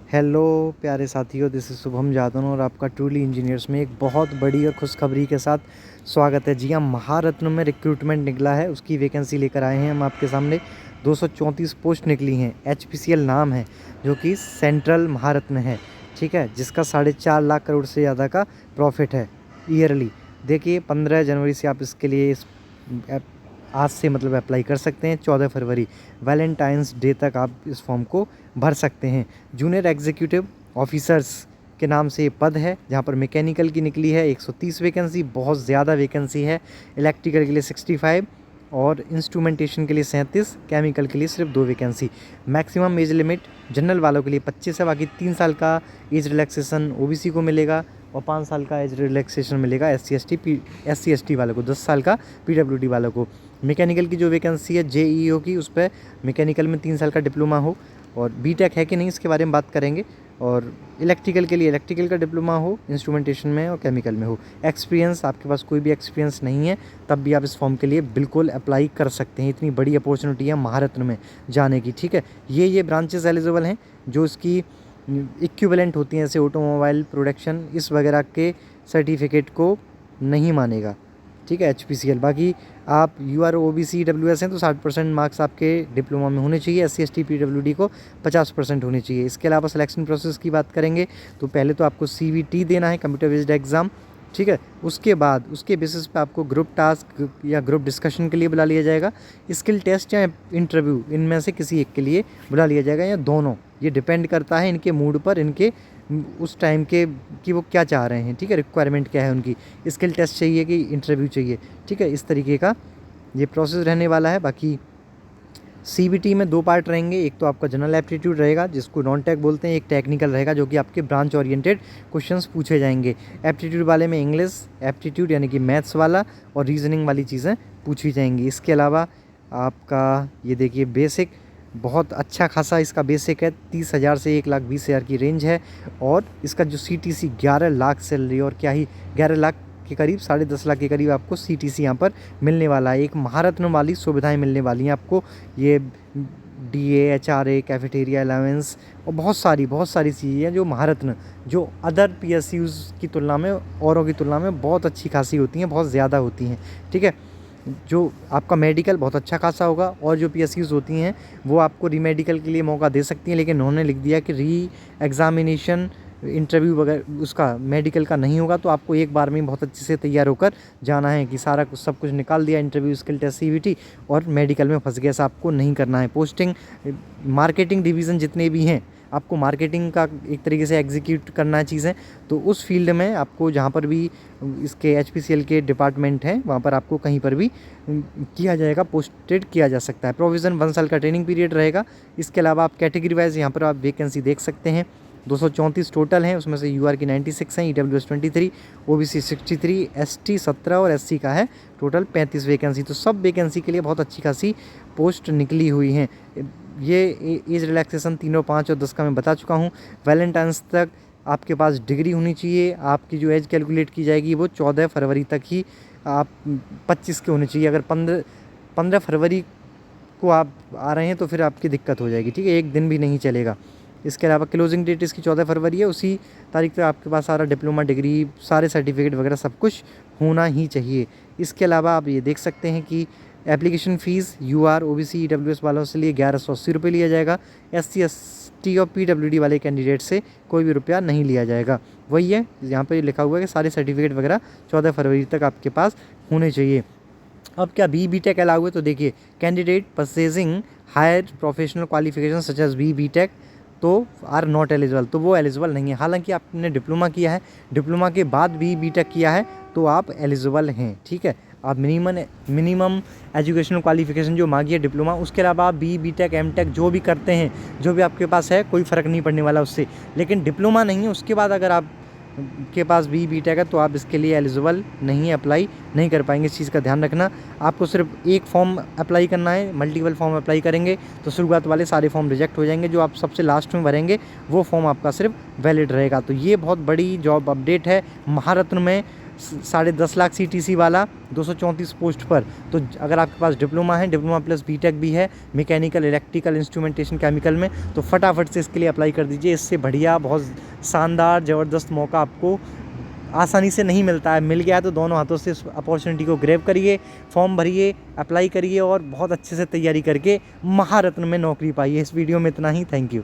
Hello प्यारे साथियों, this is Shubham Jadav और आपका ट्रूली इंजीनियर्स में एक बहुत बड़ी और खुशखबरी के साथ स्वागत है। जी हाँ, महारत्न में रिक्रूटमेंट निकला है, उसकी वैकेंसी लेकर आए हैं हम आपके सामने। 234 पोस्ट निकली हैं। HPCL नाम है, जो कि सेंट्रल महारत्न है, ठीक है, जिसका 4.5 लाख करोड़ से ज़्यादा का प्रॉफिट है ईयरली। देखिए, 15 जनवरी से आप इसके लिए आज से मतलब अप्लाई कर सकते हैं। 14 फरवरी वैलेंटाइंस डे तक आप इस फॉर्म को भर सकते हैं। जूनियर एग्जीक्यूटिव ऑफिसर्स के नाम से ये पद है, जहाँ पर मैकेनिकल की निकली है 130 वैकेंसी, बहुत ज़्यादा वैकेंसी है। इलेक्ट्रिकल के लिए 65 और इंस्ट्रूमेंटेशन के लिए 37, केमिकल के लिए सिर्फ 2 vacancy. Maximum age limit general वालों के लिए 25 है, बाकी 3 साल का एज रिलैक्सेशन OBC को मिलेगा और 5 साल का एज रिलैक्सेशन मिलेगा SC ST वालों को, 10 साल का PWD वालों को। मैकेनिकल की जो वैकेंसी है JEO की, उस पर मैकेनिकल में 3 साल का डिप्लोमा हो और बीटेक है कि नहीं इसके बारे में बात करेंगे। और इलेक्ट्रिकल के लिए इलेक्ट्रिकल का डिप्लोमा हो, इंस्ट्रूमेंटेशन में और केमिकल में हो। एक्सपीरियंस, आपके पास कोई भी एक्सपीरियंस नहीं है तब भी आप इस फॉर्म के लिए बिल्कुल अप्लाई कर सकते हैं। इतनी बड़ी अपॉर्चुनिटी है महारत्न में जाने की, ठीक है। ये ब्रांचेस एलिजिबल हैं जो इसकी इक्विवेलेंट होती हैं, जैसे ऑटोमोबाइल प्रोडक्शन इस वगैरह के सर्टिफिकेट को नहीं मानेगा, ठीक है, HPCL। बाकी आप UR OBC WS हैं तो 60% मार्क्स आपके डिप्लोमा में होने चाहिए। SC ST PWD को 50% होने चाहिए। इसके अलावा सिलेक्शन प्रोसेस की बात करेंगे तो पहले तो आपको CVT देना है, कंप्यूटर बेस्ड एग्ज़ाम, ठीक है। उसके बाद उसके बेसिस पे आपको ग्रुप टास्क या ग्रुप डिस्कशन के लिए बुला लिया जाएगा। स्किल टेस्ट या इंटरव्यू, इनमें से किसी एक के लिए बुला लिया जाएगा या दोनों, ये डिपेंड करता है इनके मूड पर, इनके उस टाइम के कि वो क्या चाह रहे हैं, ठीक है, रिक्वायरमेंट क्या है उनकी, स्किल टेस्ट चाहिए कि इंटरव्यू चाहिए, ठीक है। इस तरीके का ये प्रोसेस रहने वाला है। बाकी CBT में 2 पार्ट रहेंगे, एक तो आपका जनरल एप्टीट्यूड रहेगा जिसको नॉन टेक बोलते हैं, एक टेक्निकल रहेगा जो कि आपके ब्रांच ओरिएंटेड क्वेश्चंस पूछे जाएंगे। एप्टीट्यूड वाले में इंग्लिश एप्टीट्यूड यानी कि मैथ्स वाला और रीजनिंग वाली चीज़ें पूछी जाएंगी। इसके अलावा आपका ये देखिए बेसिक, बहुत अच्छा खासा इसका बेसिक है, 30,000 से 1,20,000 की रेंज है। और इसका जो CTC 11 लाख सैलरी, और क्या ही 11 लाख के करीब, 10.5 लाख के करीब आपको CTC यहाँ पर मिलने वाला है। एक महारत्न वाली सुविधाएं मिलने वाली हैं आपको, ये DA HRA कैफेटेरिया अलाउंस और बहुत सारी चीज़ें हैं जो महारत्न, जो अदर PSUs की तुलना में, औरों की तुलना में बहुत अच्छी खासी होती हैं, बहुत ज़्यादा होती हैं, ठीक है। जो आपका मेडिकल बहुत अच्छा खासा होगा और जो PSUs होती हैं वो आपको रीमेडिकल के लिए मौका दे सकती हैं, लेकिन उन्होंने लिख दिया कि री एग्ज़ामिनेशन इंटरव्यू वगैरह उसका मेडिकल का नहीं होगा, तो आपको एक बार में बहुत अच्छे से तैयार होकर जाना है कि सारा कुछ सब कुछ निकाल दिया, इंटरव्यू स्किल टेस्ट CVT, और मेडिकल में फंस गया, ऐसा आपको नहीं करना है। पोस्टिंग मार्केटिंग डिवीज़न जितने भी हैं, आपको मार्केटिंग का एक तरीके से एग्जीक्यूट करना है चीज़ें, तो उस फील्ड में आपको जहाँ पर भी इसके HPCL के डिपार्टमेंट हैं वहाँ पर आपको कहीं पर भी किया जाएगा, पोस्टेड किया जा सकता है। प्रोविज़न 1 साल का ट्रेनिंग पीरियड रहेगा। इसके अलावा आप कैटेगरी वाइज यहाँ पर आप वैकेंसी देख सकते हैं। 234 टोटल हैं, उसमें से UR की 96 हैं, EWS 23, OBC 63, ST 17 और SC का है टोटल 35 वैकेंसी। तो सब वैकेंसी के लिए बहुत अच्छी खासी पोस्ट निकली हुई हैं। ये एज रिलैक्सेशन 3 और 5 और 10 का मैं बता चुका हूँ। वैलेंटाइंस तक आपके पास डिग्री होनी चाहिए। आपकी जो एज कैलकुलेट की जाएगी वो 14 फरवरी तक ही, आप 25 के होने चाहिए। अगर 15 फरवरी को आप आ रहे हैं तो फिर आपकी दिक्कत हो जाएगी, ठीक है, एक दिन भी नहीं चलेगा। इसके अलावा क्लोजिंग डेट इसकी 14 फरवरी है, उसी तारीख तक आपके पास सारा डिप्लोमा डिग्री, सारे सर्टिफिकेट वगैरह सब कुछ होना ही चाहिए। इसके अलावा आप ये देख सकते हैं कि application fees UR OBC EWS वालों से लिए 1180 रुपये लिया जाएगा। SC ST और PWD वाले कैंडिडेट से कोई भी रुपया नहीं लिया जाएगा। वही है, यहाँ पर लिखा हुआ है कि सारे सर्टिफिकेट वगैरह 14 फरवरी तक आपके पास होने चाहिए। अब क्या BTech अलाउ है? तो देखिए, candidate purchasing higher professional qualification such as BTech तो आर नॉट एलिजिबल, तो वो एलिजिबल नहीं है। हालांकि आपने डिप्लोमा किया है, डिप्लोमा के बाद भी BTech किया है तो आप एलिजिबल हैं, ठीक है। आप मिनिमम एजुकेशनल क्वालिफिकेशन जो मांगी है डिप्लोमा, उसके अलावा आप BTech MTech जो भी करते हैं, जो भी आपके पास है, कोई फ़र्क नहीं पड़ने वाला उससे। लेकिन डिप्लोमा नहीं है, उसके बाद अगर आप के पास BTech है तो आप इसके लिए एलिजिबल नहीं है, अप्लाई नहीं कर पाएंगे। इस चीज़ का ध्यान रखना। आपको सिर्फ एक फॉर्म अप्लाई करना है, मल्टीपल फॉर्म अप्लाई करेंगे तो शुरुआत वाले सारे फॉर्म रिजेक्ट हो जाएंगे, जो आप सबसे लास्ट में भरेंगे वो फॉर्म आपका सिर्फ वैलिड रहेगा। तो ये बहुत बड़ी जॉब अपडेट है महारत्न में। 10.5 लाख CTC वाला 234 पोस्ट पर। तो अगर आपके पास डिप्लोमा है, डिप्लोमा प्लस बीटेक भी है मैकेनिकल, इलेक्ट्रिकल, इंस्ट्रूमेंटेशन, केमिकल में, तो फटाफट से इसके लिए अप्लाई कर दीजिए। इससे बढ़िया बहुत शानदार ज़बरदस्त मौका आपको आसानी से नहीं मिलता है। मिल गया तो दोनों हाथों से इस अपॉर्चुनिटी को ग्रैब करिए, फॉर्म भरिए, अप्लाई करिए और बहुत अच्छे से तैयारी करके महारत्न में नौकरी पाइए। इस वीडियो में इतना ही। Thank you.